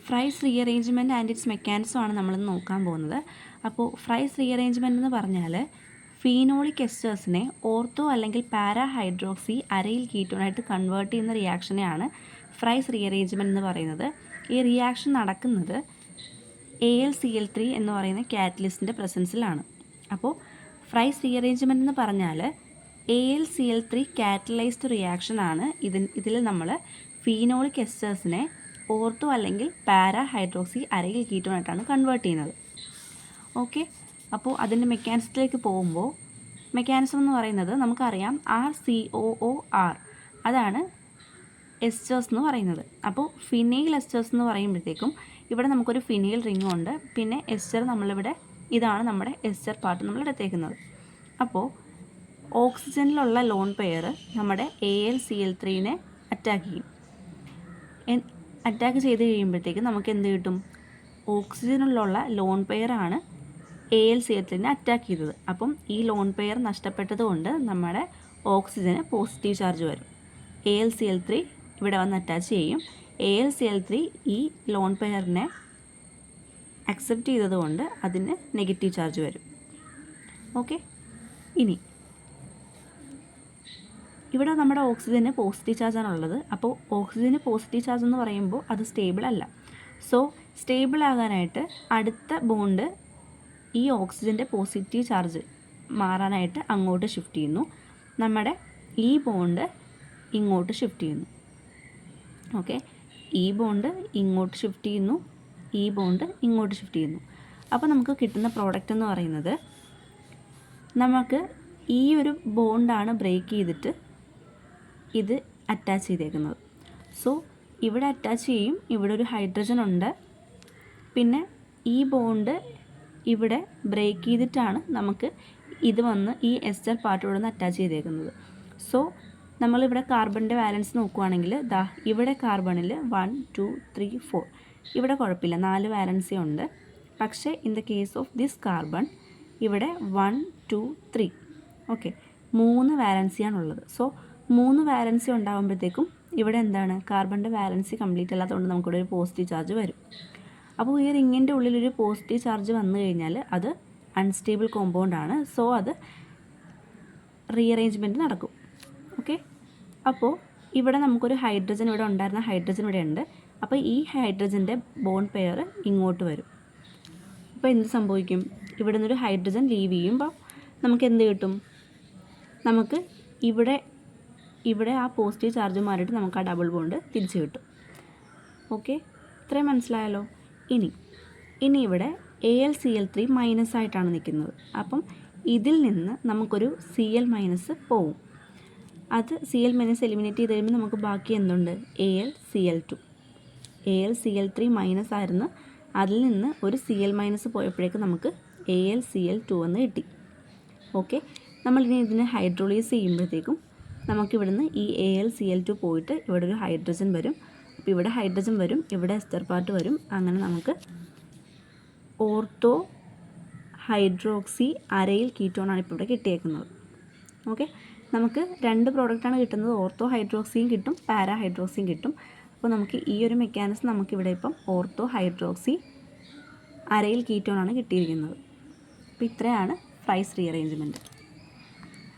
Fries rearrangement and it's mechanism ആണ് നമ്മളിന്ന് നോക്കാൻ പോകുന്നത്. അപ്പോൾ ഫ്രൈസ് റീഅറേഞ്ച്മെൻറ്റ് എന്ന് പറഞ്ഞാൽ ഫീനോളിക് എസ്റ്റേഴ്സിനെ ഓർത്തോ അല്ലെങ്കിൽ പാരാ ഹൈഡ്രോക്സി അരയിൽ കീറ്റോണായിട്ട് കൺവേർട്ട് ചെയ്യുന്ന റിയാക്ഷനെയാണ് ഫ്രൈസ് റീഅറേഞ്ച്മെൻറ്റ് എന്ന് പറയുന്നത്. ഈ റിയാക്ഷൻ നടക്കുന്നത് AlCl3 എന്ന് പറയുന്ന കാറ്റലിസ്റ്റിൻ്റെ പ്രസൻസിലാണ്. അപ്പോൾ ഫ്രൈസ് റീഅറേഞ്ച്മെൻറ്റ് എന്ന് പറഞ്ഞാൽ AlCl3 കാറ്റലൈസ്ഡ് റിയാക്ഷൻ ആണ്. ഇതിൽ നമ്മൾ ഫീനോളിക് എസ്റ്റേഴ്സിനെ ഓർത്തോ അല്ലെങ്കിൽ പാരാ ഹൈഡ്രോക്സി അരയിൽ കീറ്റോണായിട്ടാണ് കൺവേർട്ട് ചെയ്യുന്നത്. ഓക്കെ, അപ്പോൾ അതിൻ്റെ മെക്കാനിസത്തിലേക്ക് പോകുമ്പോൾ മെക്കാനിസം എന്ന് പറയുന്നത് നമുക്കറിയാം RCOOR അതാണ് എസ്റ്റേഴ്സ് എന്ന് പറയുന്നത്. അപ്പോൾ ഫിനൈൽ എസ്റ്റേഴ്സ് എന്ന് പറയുമ്പോഴത്തേക്കും ഇവിടെ നമുക്കൊരു ഫിനൈൽ റിംഗ് ഉണ്ട്, പിന്നെ എസ്റ്റർ നമ്മളിവിടെ ഇതാണ് നമ്മുടെ എസ്റ്റർ പാർട്ട് നമ്മൾ എടുത്തേക്കുന്നത്. അപ്പോൾ ഓക്സിജനിലുള്ള ലോൺ പെയർ നമ്മുടെ AlCl3നെ അറ്റാക്ക് ചെയ്യും. അറ്റാക്ക് ചെയ്ത് കഴിയുമ്പോഴത്തേക്ക് നമുക്ക് എന്ത് കിട്ടും? ഓക്സിജനിലുള്ള ലോൺ പെയറാണ് AlCl3നെ അറ്റാക്ക് ചെയ്തത്. അപ്പം ഈ ലോൺ പെയർ നഷ്ടപ്പെട്ടത് കൊണ്ട് നമ്മുടെ ഓക്സിജന് പോസിറ്റീവ് ചാർജ് വരും. AlCl3 ഇവിടെ വന്ന് അറ്റാച്ച് ചെയ്യും. AlCl3 ഈ ലോൺ പെയറിനെ അക്സെപ്റ്റ് ചെയ്തതുകൊണ്ട് അതിന് നെഗറ്റീവ് ചാർജ് വരും. ഓക്കെ, ഇനി ഇവിടെ നമ്മുടെ ഓക്സിജന് പോസിറ്റീവ് ചാർജാണുള്ളത്. അപ്പോൾ ഓക്സിജന് പോസിറ്റീവ് ചാർജ് എന്ന് പറയുമ്പോൾ അത് സ്റ്റേബിൾ അല്ല. സോ സ്റ്റേബിൾ ആകാനായിട്ട് അടുത്ത ബോണ്ട് ഈ ഓക്സിജൻ്റെ പോസിറ്റീവ് ചാർജ് മാറാനായിട്ട് അങ്ങോട്ട് ഷിഫ്റ്റ് ചെയ്യുന്നു. നമ്മുടെ ഈ ബോണ്ട് ഇങ്ങോട്ട് ഷിഫ്റ്റ് ചെയ്യുന്നു. ഓക്കെ, ഈ ബോണ്ട് ഇങ്ങോട്ട് ഷിഫ്റ്റ് ചെയ്യുന്നു, ഈ ബോണ്ട് ഇങ്ങോട്ട് ഷിഫ്റ്റ് ചെയ്യുന്നു. അപ്പോൾ നമുക്ക് കിട്ടുന്ന പ്രോഡക്റ്റ് എന്ന് പറയുന്നത് നമുക്ക് ഈ ഒരു ബോണ്ടാണ് ബ്രേക്ക് ചെയ്തിട്ട് ഇത് അറ്റാച്ച് ചെയ്തേക്കുന്നത്. സോ ഇവിടെ അറ്റാച്ച് ചെയ്യും, ഇവിടെ ഒരു ഹൈഡ്രജൻ ഉണ്ട്, പിന്നെ ഈ ബോണ്ട് ഇവിടെ ബ്രേക്ക് ചെയ്തിട്ടാണ് നമുക്ക് ഇത് വന്ന് ഈ എസ്റ്റർ പാർട്ടിവിടെ നിന്ന് അറ്റാച്ച് ചെയ്തേക്കുന്നത്. സോ നമ്മളിവിടെ കാർബണിൻ്റെ വാലൻസ് നോക്കുകയാണെങ്കിൽ ദാ ഇവിടെ കാർബണിൽ 1 2 3 4 ഇവിടെ കുഴപ്പമില്ല, 4 വാലൻസി ഉണ്ട്. പക്ഷേ in the case of this carbon ഇവിടെ 1 2 3 ഓക്കെ 3 വാലൻസിയാണുള്ളത്. സോ 3 വാലൻസി ഉണ്ടാകുമ്പോഴത്തേക്കും ഇവിടെ എന്താണ്, കാർബണിൻ്റെ വാലൻസി കംപ്ലീറ്റ് അല്ലാത്തതുകൊണ്ട് നമുക്കിവിടെ ഒരു പോസിറ്റീവ് ചാർജ് വരും. അപ്പോൾ ഈ റിങ്ങിൻ്റെ ഉള്ളിലൊരു പോസിറ്റീവ് ചാർജ് വന്നു കഴിഞ്ഞാൽ അത് അൺസ്റ്റേബിൾ കോമ്പൗണ്ടാണ്. സോ അത് റീഅറേഞ്ച്മെൻറ്റ് നടക്കും. ഓക്കെ, അപ്പോൾ ഇവിടെ നമുക്കൊരു ഹൈഡ്രജൻ, ഇവിടെ ഉണ്ടായിരുന്ന ഹൈഡ്രജൻ ഇവിടെ ഉണ്ട്. അപ്പോൾ ഈ ഹൈഡ്രജൻ്റെ ബോണ്ട് പെയർ ഇങ്ങോട്ട് വരും. അപ്പോൾ എന്ത് സംഭവിക്കും? ഇവിടെ നിന്നൊരു ഹൈഡ്രജൻ ലീവ് ചെയ്യുമ്പോൾ നമുക്ക് എന്ത് കിട്ടും? നമുക്ക് ഇവിടെ ആ പോസിറ്റീവ് ചാർജ് മാറിയിട്ട് നമുക്ക് ആ ഡബിൾ ബോണ്ട് തിരിച്ച് കിട്ടും. ഓക്കെ, ഇത്രയും മനസ്സിലായല്ലോ. ഇനി ഇവിടെ AlCl3 മൈനസ് ആയിട്ടാണ് നിൽക്കുന്നത്. അപ്പം ഇതിൽ നിന്ന് നമുക്കൊരു Cl മൈനസ് പോവും. അത് Cl മൈനസ് എലിമിനേറ്റ് ചെയ്ത് കഴിയുമ്പോൾ നമുക്ക് ബാക്കി എന്തുണ്ട്? AlCl2. AlCl3 മൈനസ് ആയിരുന്നു, അതിൽ നിന്ന് ഒരു Cl മൈനസ് പോയപ്പോഴേക്ക് നമുക്ക് AlCl2 എന്ന് കിട്ടി. ഓക്കെ, നമ്മളിനി ഇതിനെ ഹൈഡ്രോളൈസ് ചെയ്യുമ്പോഴത്തേക്കും നമുക്കിവിടുന്ന് ഈ AlCl2 പോയിട്ട് ഇവിടെ ഒരു ഹൈഡ്രജൻ വരും. അപ്പോൾ ഇവിടെ ഹൈഡ്രജൻ വരും, ഇവിടെ എസ്റ്റർ പാർട്ട് വരും. അങ്ങനെ നമുക്ക് ഓർത്തോ ഹൈഡ്രോക്സി അരയിൽ കീറ്റോണാണ് ഇപ്പോൾ ഇവിടെ കിട്ടിയേക്കുന്നത്. ഓക്കെ, നമുക്ക് 2 പ്രോഡക്റ്റാണ് കിട്ടുന്നത്. ഓർത്തോ ഹൈഡ്രോക്സിയും കിട്ടും, പാരാ ഹൈഡ്രോക്സിയും കിട്ടും. അപ്പോൾ നമുക്ക് ഈ ഒരു മെക്കാനിസം നമുക്കിവിടെ ഇപ്പം ഓർത്തോ ഹൈഡ്രോക്സി അരയിൽ കീറ്റോണാണ് കിട്ടിയിരിക്കുന്നത്. അപ്പോൾ ഇത്രയാണ് ഫ്രൈസ് റീഅറേഞ്ച്മെൻറ്റ്.